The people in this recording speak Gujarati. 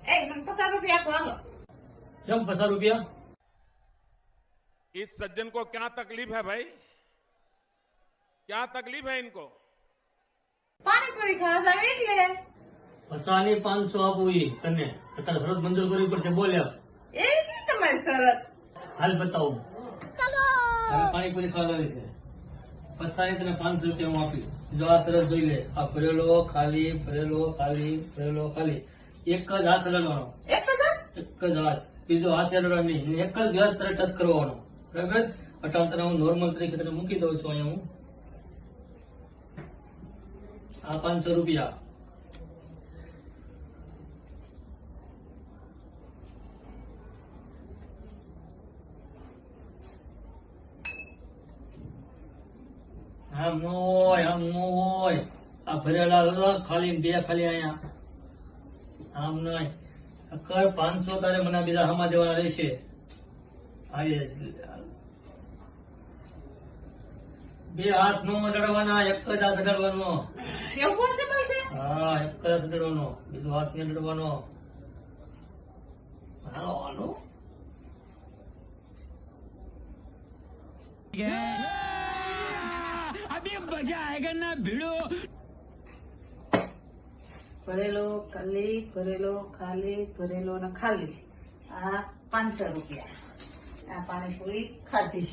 ₹50 આપો હાલો। કેમ 50 રૂપિયા? इस सज्जन को क्या तकलीफ है भाई? क्या तकलीफ है इनको? પાણીપુરી ખાવા જાવ એટલે ફસાની 500 આપું ઈ તને અત્યારે શરત મંજૂર કરવી પડશે બોલ્યા એવી કેવી તમારી શરત? હાલ બતાવું તારે પાણીપુરી ખાવા આવી છે ફસાની તને 500 રૂપિયા હું આપી જો આ શરત જોઈ લે આ ભરેલો ખાલી ભરેલો ખાલી ભરેલો ખાલી એક જ હાથ હલાવવાનો 100? એક જ હાથ બીજો હાથ હલાવવાનો નહીં એક જ હાથ તારે ટચ કરવાનો બરાબર અટાણ તને હું નોર્મલ તરીકે તને મૂકી દઉં છું અહીંયા હું આ 500 રૂપિયા આમ નો હોય આ ભરેલા ખાલી બે ખાલી અહીંયા આમ નહીં અકર 500 તારે મને બીજા હમા દેવાના રહેશે બે હાથ નો લડવાના એક જ હાથ લડવાનો એવું પોસિબલ છે? હા એક જ હાથ લડવાનો બીજો હાથ ને લડવાનો હાલો હાલો अभी मजा आएगा ना भिड़ो। ભરેલો ખાલી ભરેલો ખાલી ભરેલો ને ખાલી આ 500 રૂપિયા આ પાણીપુરી ખાધી